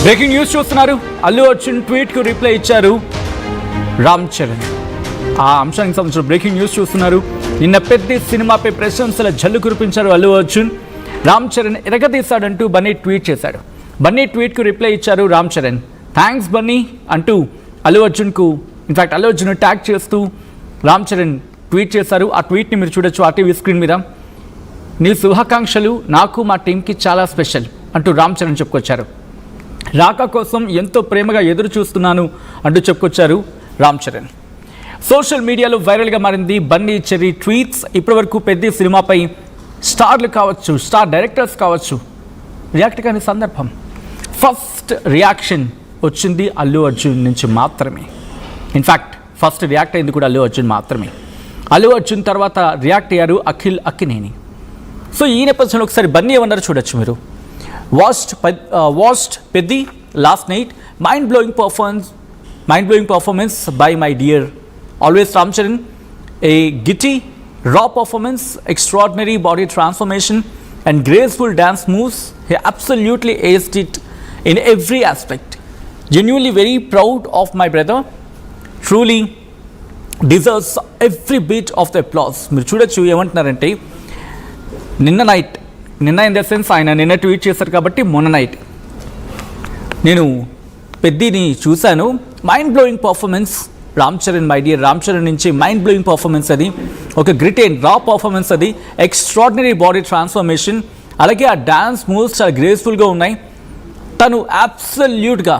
Breaking news చూస్తున్నారు. Allu Arjun tweet కు reply ఇచ్చారు రామ్ చరణ్. ఆ అంశానికి సంబంధించిన బ్రేకింగ్ న్యూస్ చూస్తున్నారు. నిన్న పెద్ద సినిమాపై ప్రశంసల జల్లు కురిపించారు అల్లు అర్జున్. రామ్ చరణ్ ఎరగదీశాడంటూ బన్నీ ట్వీట్ చేశాడు. బన్నీ ట్వీట్ కు రిప్లై ఇచ్చారు రామ్ చరణ్. థ్యాంక్స్ బన్నీ అంటూ అల్లు అర్జున్కు ఇన్ఫాక్ట్ అల్లు అర్జున్ ట్యాగ్ చేస్తూ రామ్ చరణ్ ట్వీట్ చేశారు. ఆ ట్వీట్ని మీరు చూడొచ్చు ఆ టీవీ స్క్రీన్ మీద. నీ శుభాకాంక్షలు నాకు మా టీంకి చాలా స్పెషల్ అంటూ రామ్ చరణ్ చెప్పుకొచ్చారు. రాక కోసం ఎంతో ప్రేమగా ఎదురు చూస్తున్నాను అంటూ చెప్పుకొచ్చారు రామ్ చరణ్. సోషల్ మీడియాలో వైరల్గా మారింది బన్నీ చెర్రీ ట్వీట్స్. ఇప్పటివరకు పెద్ద సినిమాపై స్టార్లు కావచ్చు, స్టార్ డైరెక్టర్స్ కావచ్చు రియాక్ట్ కాని సందర్భం. ఫస్ట్ రియాక్షన్ వచ్చింది అల్లు అర్జున్ నుంచి మాత్రమే. ఇన్ఫ్యాక్ట్ ఫస్ట్ రియాక్ట్ అయింది కూడా అల్లు అర్జున్ మాత్రమే. అల్లు అర్జున్ తర్వాత రియాక్ట్ అయ్యారు అఖిల్ అక్కినేని. సో ఈ నేపథ్యంలో ఒకసారి బన్నీ ఏమన్నారు చూడొచ్చు మీరు. Watched Peddi last night, mind blowing performance by my dear always Ram Charan, a gritty raw performance, extraordinary body transformation and graceful dance moves. He absolutely aced it in every aspect. Genuinely very proud of my brother, truly deserves every bit of the applause. మీరు చూడొచ్చు ఏమంటున్నారంటే నిన్న in the sense ఆయన నిన్న tweet చేశారు కాబట్టి మొన్న night నేను పెద్దిని చూశాను. Mind blowing performance Ram Charan, my dear Ram Charan నుంచి మైండ్ బ్లోయింగ్ పర్ఫార్మెన్స్ అది, ఒక గ్రిట్ అండ్ రా పర్ఫార్మెన్స్ అది, ఎక్స్ట్రాడినరీ బాడీ ట్రాన్స్ఫర్మేషన్, అలాగే ఆ డాన్స్ మూవ్స్ చాలా గ్రేస్ఫుల్గా ఉన్నాయి. తను అబ్సల్యూట్గా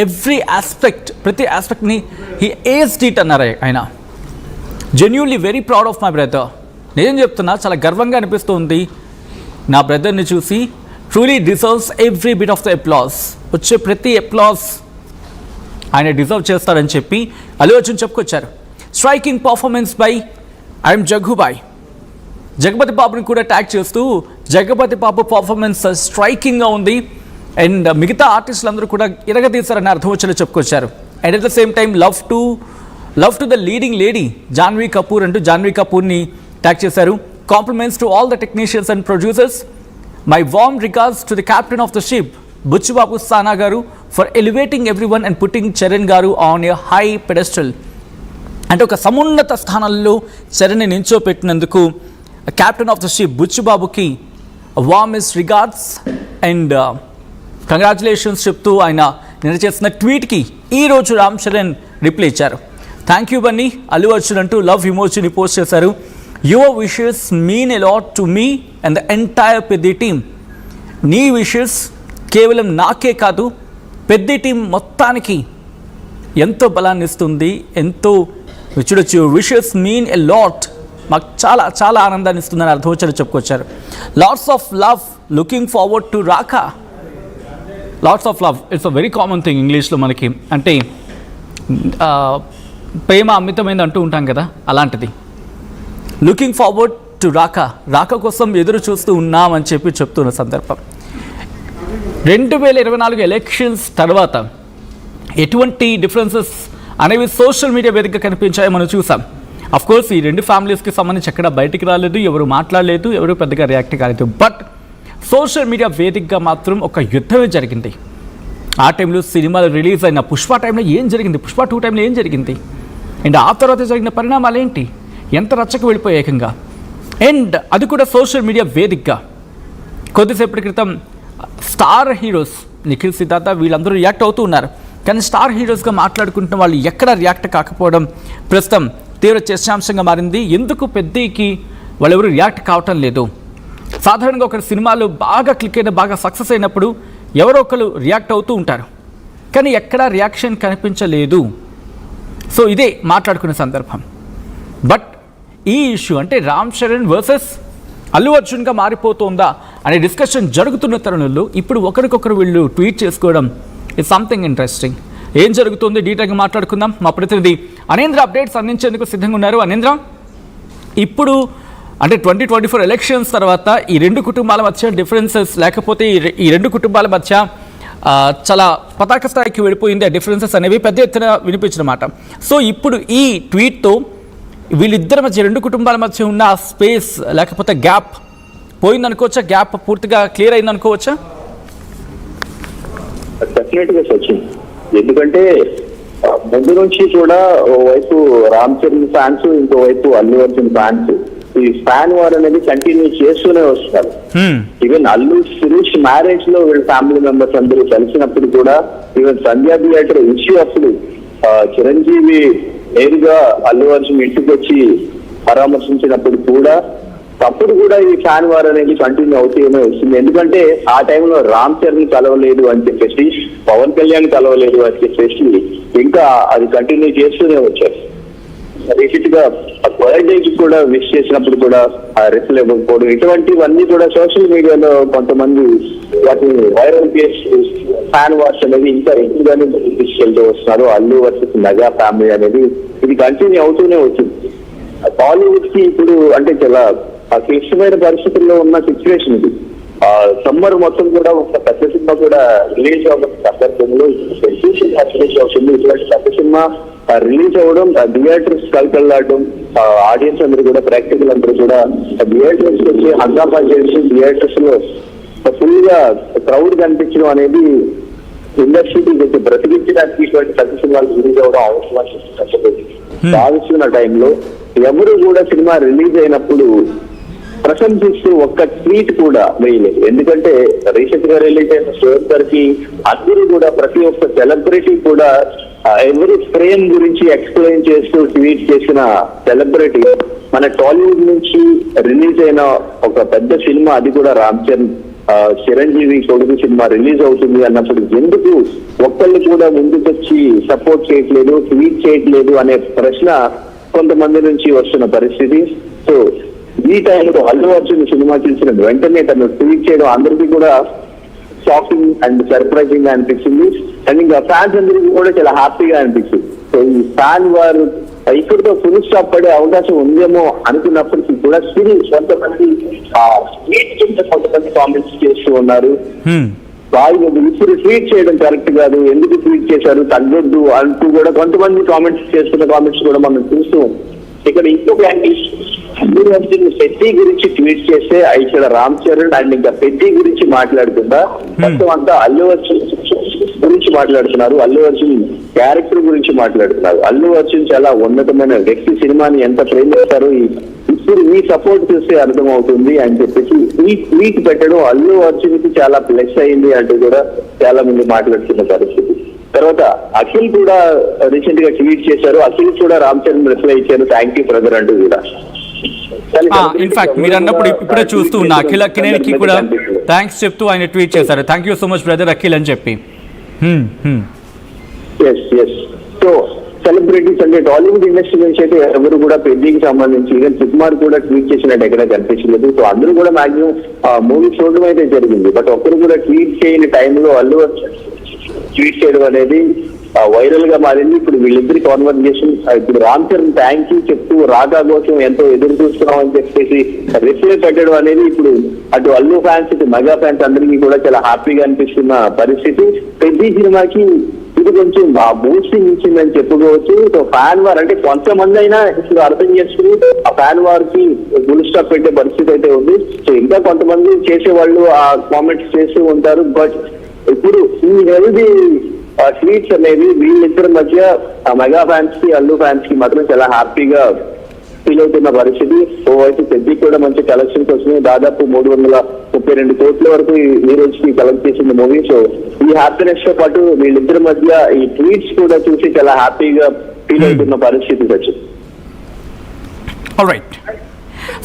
ఎవ్రీ ఆస్పెక్ట్, ప్రతి ఆస్పెక్ట్ని హీ ఏజ్డ్ ఇట్ అన్నారు ఆయన. Genuinely very proud of my brother. నేను చెప్తున్నా చాలా గర్వంగా అనిపిస్తుంది నా బ్రదర్ని చూసి. Truly deserves every bit of the applause. వచ్చే ప్రతి అప్లాస్ ఆయన డిజర్వ్ చేస్తారని చెప్పి అల్లు అర్జున్ చెప్పుకొచ్చారు. Striking performance by I'm Jaggu Bhai. Jagapathi బాబుని కూడా ట్యాగ్ చేస్తూ జగపతి బాబు పర్ఫార్మెన్స్ స్ట్రైకింగ్గా ఉంది అండ్ మిగతా ఆర్టిస్టులు అందరూ కూడా ఇరగదీశారని అర్థం వచ్చేలా చెప్పుకొచ్చారు. And at the same time love to the leading lady Janhvi Kapoor అంటూ జాన్వీ కపూర్ని ట్యాగ్ చేశారు. Compliments to all the technicians and producers. My warm regards to the captain of the ship, Buchbabu Sana Garu, for elevating everyone and putting Charan Garu on a high pedestal. అంటే ఒక సమున్నత స్థానంలో చరణ్ని నించోపెట్టినందుకు captain of the ship బుచ్చిబాబుకి warmest regards and congratulations చెప్తూ ఆయన నిన్న చేసిన ట్వీట్కి ఈరోజు రామ్ చరణ్ రిప్లై ఇచ్చారు. థ్యాంక్ యూ బన్నీ, అల్లు అర్జున్ అంటూ లవ్ ఇమోజీని పోస్ట్ చేశారు. Your wishes mean a lot to me and the entire Peddi team. నీ విషెస్ కేవలం నాకే కాదు పెద్ది టీం మొత్తానికి ఎంతో బలాన్ని ఇస్తుంది, ఎంతో చూడొచ్చు. Your wishes mean a lot, మాకు చాలా చాలా ఆనందాన్ని ఇస్తుందని అర్థం వచ్చేది చెప్పుకొచ్చారు. Lots of love, looking forward to Raka. Lots of love it's a very common thing ఇంగ్లీష్లో మనకి. అంటే ప్రేమ అమితమైంది అంటూ ఉంటాం కదా, అలాంటిది. లుకింగ్ ఫార్వర్డ్ టు రాక కోసం ఎదురు చూస్తూ ఉన్నామని చెప్పి చెప్తున్న సందర్భం. 2024 ఎలక్షన్స్ తర్వాత ఎటువంటి డిఫరెన్సెస్ అనేవి సోషల్ మీడియా వేదికగా కనిపించాయో మనం చూసాం. అఫ్కోర్స్ ఈ రెండు ఫ్యామిలీస్కి సంబంధించి ఎక్కడ బయటికి రాలేదు, ఎవరు మాట్లాడలేదు, ఎవరు పెద్దగా రియాక్ట్ కాలేదు. బట్ సోషల్ మీడియా వేదికగా మాత్రం ఒక యుద్ధమే జరిగింది. ఆ టైంలో సినిమాలు రిలీజ్ అయిన పుష్ప టైంలో ఏం జరిగింది, పుష్ప 2 టైంలో ఏం జరిగింది, అండ్ ఆ తర్వాత జరిగిన పరిణామాలు ఏంటి, ఎంత రచ్చకు వెళ్ళిపోయే ఏకంగా. అండ్ అది కూడా సోషల్ మీడియా వేదికగా. కొద్దిసేపటి క్రితం స్టార్ హీరోస్ నిఖిల్, సిద్ధార్థ వీళ్ళందరూ రియాక్ట్ అవుతూ ఉన్నారు. కానీ స్టార్ హీరోస్గా మాట్లాడుకుంటున్న వాళ్ళు ఎక్కడ రియాక్ట్ కాకపోవడం ప్రస్తుతం తీవ్ర చర్చాంశంగా మారింది. ఎందుకు పెద్దకి వాళ్ళెవరు రియాక్ట్ కావటం లేదు? సాధారణంగా ఒక సినిమాలు బాగా క్లిక్ అయిన, బాగా సక్సెస్ అయినప్పుడు ఎవరో ఒకరు రియాక్ట్ అవుతూ ఉంటారు, కానీ ఎక్కడా రియాక్షన్ కనిపించలేదు. సో ఇదే మాట్లాడుకునే సందర్భం. బట్ ఈ ఇష్యూ అంటే రామ్ చరణ్ వర్సెస్ అల్లు అర్జున్గా మారిపోతుందా అనే డిస్కషన్ జరుగుతున్న తరుణంలో ఇప్పుడు ఒకరికొకరు వీళ్ళు ట్వీట్ చేసుకోవడం ఇస్ సంథింగ్ ఇంట్రెస్టింగ్. ఏం జరుగుతుంది డీటెయిల్గా మాట్లాడుకుందాం. మా ప్రతినిధి అనేంద్ర అప్డేట్స్ అందించేందుకు సిద్ధంగా ఉన్నారు. అనేంద్ర, ఇప్పుడు అంటే 2024 ఎలక్షన్స్ తర్వాత ఈ రెండు కుటుంబాల మధ్య డిఫరెన్సెస్, లేకపోతే ఈ రెండు కుటుంబాల మధ్య చాలా పతాక స్థాయికి వెళ్ళిపోయింది. ఆ డిఫరెన్సెస్ అనేవి పెద్ద ఎత్తున వినిపించినమాట. సో ఇప్పుడు ఈ ట్వీట్తో వీళ్ళిద్దరి మధ్య, రెండు కుటుంబాల మధ్య ఉన్న స్పేస్ లేకపోతే గ్యాప్ పోయిందనుకోవచ్చా? గ్యాప్ పూర్తిగా క్లియర్ అయిందనుకోవచ్చా? డెఫినెట్ గా సచిన్. ఎందుకంటే ముందు నుంచి కూడా ఓవైపు రామ్ చరణ్ ఫ్యాన్స్, ఇంకోవైపు అల్లు అర్జున్ ఫ్యాన్స్, ఈ ఫ్యాన్ వార్ అనేది కంటిన్యూ చేస్తూనే వస్తున్నారు. ఈవెన్ అల్లు శిరీష్ మ్యారేజ్ లో వీళ్ళ ఫ్యామిలీ మెంబర్స్ అందరూ కలిసినప్పుడు కూడా, ఈవెన్ సంధ్యా థియేటర్ ఇష్యూ అప్పుడు చిరంజీవి నేరుగా అల్లు అర్జున్ ఇంటికి వచ్చి పరామర్శించినప్పుడు కూడా అప్పుడు కూడా ఈ ఫ్యాన్ వార్ అనేది కంటిన్యూ అవుతూనే వస్తుంది. ఎందుకంటే ఆ టైంలో రామ్ చరణ్ కలవలేదు అని చెప్పేసి, పవన్ కళ్యాణ్ కలవలేదు అని చెప్పేసి ఇంకా అది కంటిన్యూ చేస్తూనే వచ్చారు. రీసెంట్ గా బర్త్డేకి కూడా విష్ చేసినప్పుడు కూడా రిప్లై ఇవ్వకపోవడం, ఇటువంటివన్నీ కూడా సోషల్ మీడియాలో కొంతమంది వాటిని వైరల్ చేసి ఫ్యాన్ వార్స్ అనేది ఇంకా ఎక్కువగానే తీసుకెళ్తూ వస్తున్నారు. అల్లు వర్సెస్ మెగా ఫ్యామిలీ అనేది ఇది కంటిన్యూ అవుతూనే వచ్చింది. టాలీవుడ్ కి ఇప్పుడు అంటే చాలా క్లిష్టమైన పరిస్థితుల్లో ఉన్న సిచ్యువేషన్ ఇది. సమ్మర్ మొత్తం కూడా ఒక పెద్ద సినిమా కూడా రిలీజ్ అవ్వడం సందర్భంలో రిలీజ్ అవుతుంది. ఇటువంటి పెద్ద సినిమా రిలీజ్ అవ్వడం, థియేటర్స్ కలకల్లాడడం, ఆడియన్స్ అందరూ కూడా, ప్రేక్షకులు అందరూ కూడా థియేటర్స్ వచ్చి హంగామా చేసి థియేటర్స్ లో ఫుల్ గా క్రౌడ్ కనిపించడం అనేది ఇండస్ట్రీకి బ్రతికించడానికి ఇటువంటి పెద్ద సినిమాలు రిలీజ్ అవ్వడం అవసరం భావిస్తున్న టైంలో ఎవరు కూడా సినిమా రిలీజ్ అయినప్పుడు ప్రశంసిస్తూ ఒక్క ట్వీట్ కూడా వేయలేదు. ఎందుకంటే రీసెంట్ గా రిలీజ్ అయిన సోల్జర్ కి అందరూ కూడా, ప్రతి ఒక్క సెలబ్రిటీ కూడా ఎవరి ఫ్రేమ్ గురించి ఎక్స్ప్లెయిన్ చేస్తూ ట్వీట్ చేసిన సెలబ్రిటీ మన టాలీవుడ్ నుంచి రిలీజ్ అయిన ఒక పెద్ద సినిమా, అది కూడా రామ్ చరణ్ చిరంజీవి కొడుకు సినిమా రిలీజ్ అవుతుంది అన్నప్పుడు ఎందుకు ఒక్కళ్ళు కూడా ముందుకొచ్చి సపోర్ట్ చేయట్లేదు, ట్వీట్ చేయట్లేదు అనే ప్రశ్న కొంతమంది నుంచి వస్తున్న పరిస్థితి. సో ఈ టైంలో అల్లు అర్జున్ సినిమా చూసిన వెంటనే తను ట్వీట్ చేయడం అందరికీ కూడా షాకింగ్ అండ్ సర్ప్రైజింగ్ గా అనిపించింది. అండ్ ఇంకా ఫ్యాన్స్ అందరికీ కూడా చాలా హ్యాపీగా అనిపించింది. సో ఈ ఫ్యాన్ వారు ఇక్కడితో ఫుల్ స్టాప్ పడే అవకాశం ఉందేమో అనుకున్నప్పటికీ కూడా స్టిల్ కొంతమంది కొంతమంది కామెంట్స్ చేస్తూ ఉన్నారు. ఇప్పుడు ట్వీట్ చేయడం కరెక్ట్ కాదు, ఎందుకు ట్వీట్ చేశారు, తగ్గొద్దు అంటూ కూడా కొంతమంది కామెంట్స్ చేస్తున్న కామెంట్స్ కూడా మనం చూస్తూ ఇక్కడ ఇంకొక అల్లు అర్జున్ పెద్ది గురించి ట్వీట్ చేస్తే ఇక్కడ రామ్ చరణ్ అండ్ ఇంకా పెద్ది గురించి మాట్లాడుతుందా, మొత్తం అంతా అల్లు అర్జున్ గురించి మాట్లాడుతున్నారు, అల్లు అర్జున్ క్యారెక్టర్ గురించి మాట్లాడుతున్నారు. అల్లు అర్జున్ చాలా ఉన్నతమైన వ్యక్తి, సినిమాని ఎంత ప్రేమిస్తారు ఇప్పుడు ఈ సపోర్ట్ చూస్తే అర్థమవుతుంది అని చెప్పేసి ఈ ట్వీట్ పెట్టడం అల్లు అర్జున్ కి చాలా ప్లస్ అయింది అంటూ కూడా చాలా మంది మాట్లాడుతున్న పరిస్థితి. తర్వాత అఖిల్ కూడా రీసెంట్ గా ట్వీట్ చేశారు. అఖిల్ కూడా రామ్ చరణ్ రిప్లై ఇచ్చారు, థ్యాంక్ యూ బ్రదర్ అంటూ కూడా. ఇన్ఫాక్ట్ మీరు అన్నప్పుడు ఇప్పుడే చూస్తూ ఉన్నా అఖిల్ అక్కినేనికి కూడా థ్యాంక్స్ చెప్తూ ఆయన ట్వీట్ చేశారు, thank you so much brother Akhil అని చెప్పి. సో సెలబ్రిటీస్ అంటే టాలీవుడ్ ఇండస్ట్రీ నుంచి అయితే ఎవరు కూడా పెద్దకి సంబంధించి ఈవెన్ సుకుమార్ కూడా ట్వీట్ చేసినట్టు ఎక్కడ కనిపించలేదు. సో అందరూ కూడా మాక్సిమం మూవీ చూడడం అయితే జరిగింది. బట్ ఒక్కరు కూడా ట్వీట్ చేయని టైంలో అల్లు ట్వీట్ చేయడం అనేది వైరల్ గా మారింది. ఇప్పుడు వీళ్ళిద్దరి కాన్వర్జేషన్, ఇప్పుడు రామ్ చరణ్ థ్యాంక్ యూ చెప్తూ రాగా కోసం ఎంతో ఎదురు చూస్తున్నాం అని చెప్పేసి రిప్లై పెట్టడం అనేది ఇప్పుడు అటు అల్లు ఫ్యాన్స్, ఇటు మెగా ఫ్యాన్స్ అందరికీ కూడా చాలా హ్యాపీగా అనిపిస్తున్న పరిస్థితి. ప్రతి సినిమాకి ఇది కొంచెం బూస్టింగ్ ఇచ్చిందని చెప్పుకోవచ్చు. సో ఫ్యాన్ వార్ అంటే కొంతమంది అయినా ఇప్పుడు అర్థం చేసుకుని ఆ ఫ్యాన్ వార్ కి ఫుల్ స్టాప్ పెట్టే పరిస్థితి అయితే ఉంది. సో ఇంకా కొంతమంది చేసేవాళ్ళు ఆ కామెంట్స్ చేస్తూ ఉంటారు. బట్ ఇప్పుడు ఈ హెల్దీ ట్వీట్స్ అనేవి వీళ్ళిద్దరి మధ్య మెగా ఫ్యాన్స్ కి అల్లు ఫ్యాన్స్ కి మాత్రం చాలా హ్యాపీగా ఫీల్ అవుతున్న పరిస్థితి. ఓవైపు పెద్ద కూడా మంచి కలెక్షన్స్ వస్తున్నాయి, దాదాపు 332 కోట్ల వరకు ఈ రోజుకి కలెక్ట్ చేసింది మూవీ. సో ఈ హ్యాపీనెస్ తో పాటు వీళ్ళిద్దరి మధ్య ఈ ట్వీట్స్ కూడా చూసి చాలా హ్యాపీగా ఫీల్ అవుతున్న పరిస్థితి వచ్చింది. ఆల్రైట్,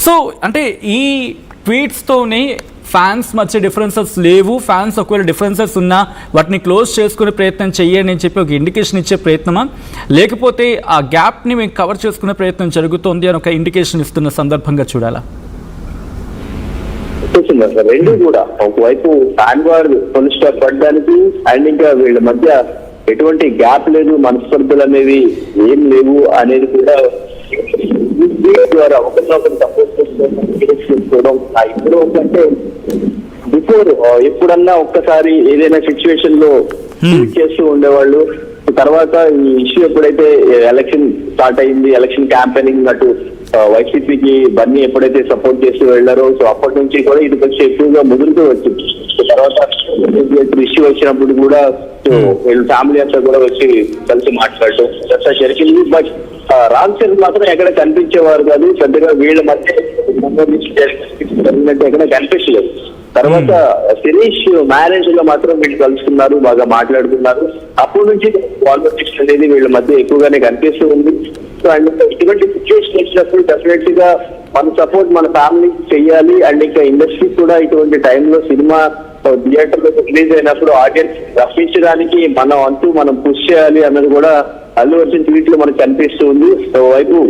సో అంటే ఈ ట్వీట్స్తోనే ఫ్యాన్స్ మధ్య డిఫరెన్సెస్ లేవు, ఫ్యాన్స్ ఒకవేళ డిఫరెన్సెస్ ఉన్నా వాటిని క్లోజ్ చేసుకునే ప్రయత్నం చెయ్యండి అని చెప్పి ఒక ఇండికేషన్ ఇచ్చే ప్రయత్నమా, లేకపోతే ఆ గ్యాప్ని మేము కవర్ చేసుకునే ప్రయత్నం జరుగుతోంది అని ఒక ఇండికేషన్ ఇస్తున్న సందర్భంగా చూడాలా? రెండు కూడా, ఒకవైపు ఫ్యాన్ వార్ ఫుల్ స్టాప్ పడడానికి అండ్ ఇంకా వీళ్ళ మధ్య ఎటువంటి గ్యాప్ లేదు, మనస్పర్ధలు అనేవి ఏం లేవు అనేది కూడా ద్వారా ఒకరినొకరు సపోర్ట్ చేసుకోవడం. ఇప్పుడు అంటే బిఫోర్ ఎప్పుడన్నా ఒక్కసారి ఏదైనా సిచ్యువేషన్ లో చేస్తూ ఉండేవాళ్ళు. తర్వాత ఈ ఇష్యూ ఎప్పుడైతే ఎలక్షన్ స్టార్ట్ అయింది, ఎలక్షన్ క్యాంపెయినింగ్ అటు వైసీపీకి బన్నీ ఎప్పుడైతే సపోర్ట్ చేస్తూ వెళ్ళారో సో అప్పటి నుంచి కూడా ఇది కొంచెం ఎక్కువగా ముదురుతూ వచ్చింది. తర్వాత ఇష్యూ వచ్చినప్పుడు కూడా వీళ్ళ ఫ్యామిలీ అంతా కూడా వచ్చి కలిసి మాట్లాడటం అంతా జరిగింది. బట్ రామ్ చరణ్ మాత్రం ఎక్కడ కనిపించేవారు కాదు, పెద్దగా వీళ్ళ మధ్య జరిగినట్టు ఎక్కడ కనిపించలేదు. తర్వాత శిరీష్ మ్యారేజ్ లో మాత్రం వీళ్ళు కలుసుకున్నారు, బాగా మాట్లాడుకున్నారు. అప్పటి నుంచి కాన్వర్సేషన్ అనేది వీళ్ళ మధ్య ఎక్కువగానే కనిపిస్తూ ఉంది. సో అండ్ ఇటువంటి సిచ్యువేషన్ వచ్చినప్పుడు డెఫినెట్ గా మన సపోర్ట్ మన ఫ్యామిలీ చెయ్యాలి. అండ్ ఇంకా ఇండస్ట్రీ కూడా ఇటువంటి టైంలో సినిమా థియేటర్ లో రిలీజ్ అయినప్పుడు ఆడియన్స్ రప్పించడానికి మనం అంటూ మనం పుష్ చేయాలి అన్నది కూడా అల్లు అర్జున్ ట్వీట్ లో మనకు కనిపిస్తూ ఉంది. వైపు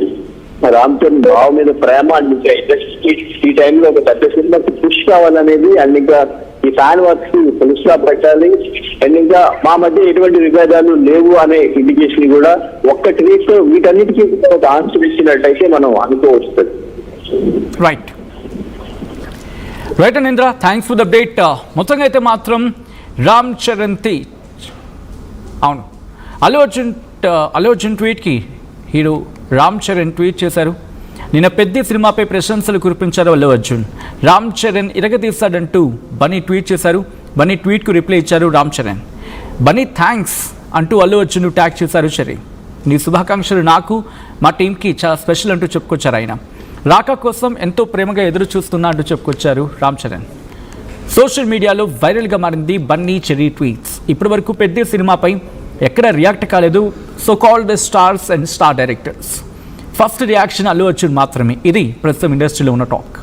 రామ్ చరణ్ బావ మీద ప్రేమ అండ్ ఇంకా ఇండస్ట్రీ ఈ టైంలో ఒక పెద్ద సినిమాకి పుష్ కావాలనేది అండ్ ఇంకా ఈ ఫ్యాన్ వర్క్స్ కి పుష్ గా పెట్టాలి. అండ్ ఇంకా మా మధ్య ఎటువంటి విభేదాలు లేవు అనే ఇండికేషన్ కూడా ఒక్క ట్వీట్ వీటన్నిటికీ ఒక ఆన్సర్ ఇచ్చినట్టయితే మనం అనుకోవచ్చు. Right right Anindra, thanks for the update. మొత్తంగా అయితే మాత్రం రామ్ చరణ్ తేజ్ అవును అల్లు అర్జున్ ట్వీట్కి హీరో రామ్ చరణ్ ట్వీట్ చేశారు. నిన్న పెద్ద సినిమాపై ప్రశంసలు కురిపించారు అల్లు అర్జున్. రామ్ చరణ్ ఇరగదీశాడంటూ బన్నీ ట్వీట్ చేశారు. బన్నీ ట్వీట్కు రిప్లై ఇచ్చారు రామ్ చరణ్. బన్నీ థ్యాంక్స్ అంటూ అల్లు అర్జున్ ట్యాగ్ చేశారు చరణ్. నీ శుభాకాంక్షలు నాకు మా టీంకి చాలా స్పెషల్ అంటూ చెప్పుకొచ్చారు ఆయన. రాక కోసం ఎంతో ప్రేమగా ఎదురు చూస్తున్నా అంటూ చెప్పుకొచ్చారు రామ్ చరణ్. సోషల్ మీడియాలో వైరల్గా మారింది బన్నీ చెర్రీ ట్వీట్స్. ఇప్పటి వరకు పెద్ద సినిమాపై ఎక్కడ రియాక్ట్ కాలేదు so called stars and star directors. First reaction Allu Arjun మాత్రమే. ఇది ప్రస్తుతం ఇండస్ట్రీలో ఉన్న టాక్.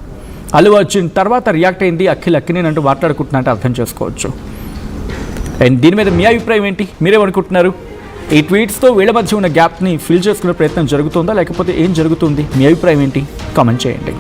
అల్లు అర్జున్ తర్వాత రియాక్ట్ అయింది అఖిల్ అక్కినేనంటూ మాట్లాడుకుంటున్నట్టు అర్థం చేసుకోవచ్చు. అండ్ దీని మీద మీ అభిప్రాయం ఏంటి? మీరేమనుకుంటున్నారు? ఈ ట్వీట్స్తో వీళ్ళ మధ్య ఉన్న గ్యాప్ని ఫిల్ చేసుకునే ప్రయత్నం జరుగుతుందా లేకపోతే ఏం జరుగుతుంది? మీ అభిప్రాయం ఏంటి? కామెంట్ చేయండి.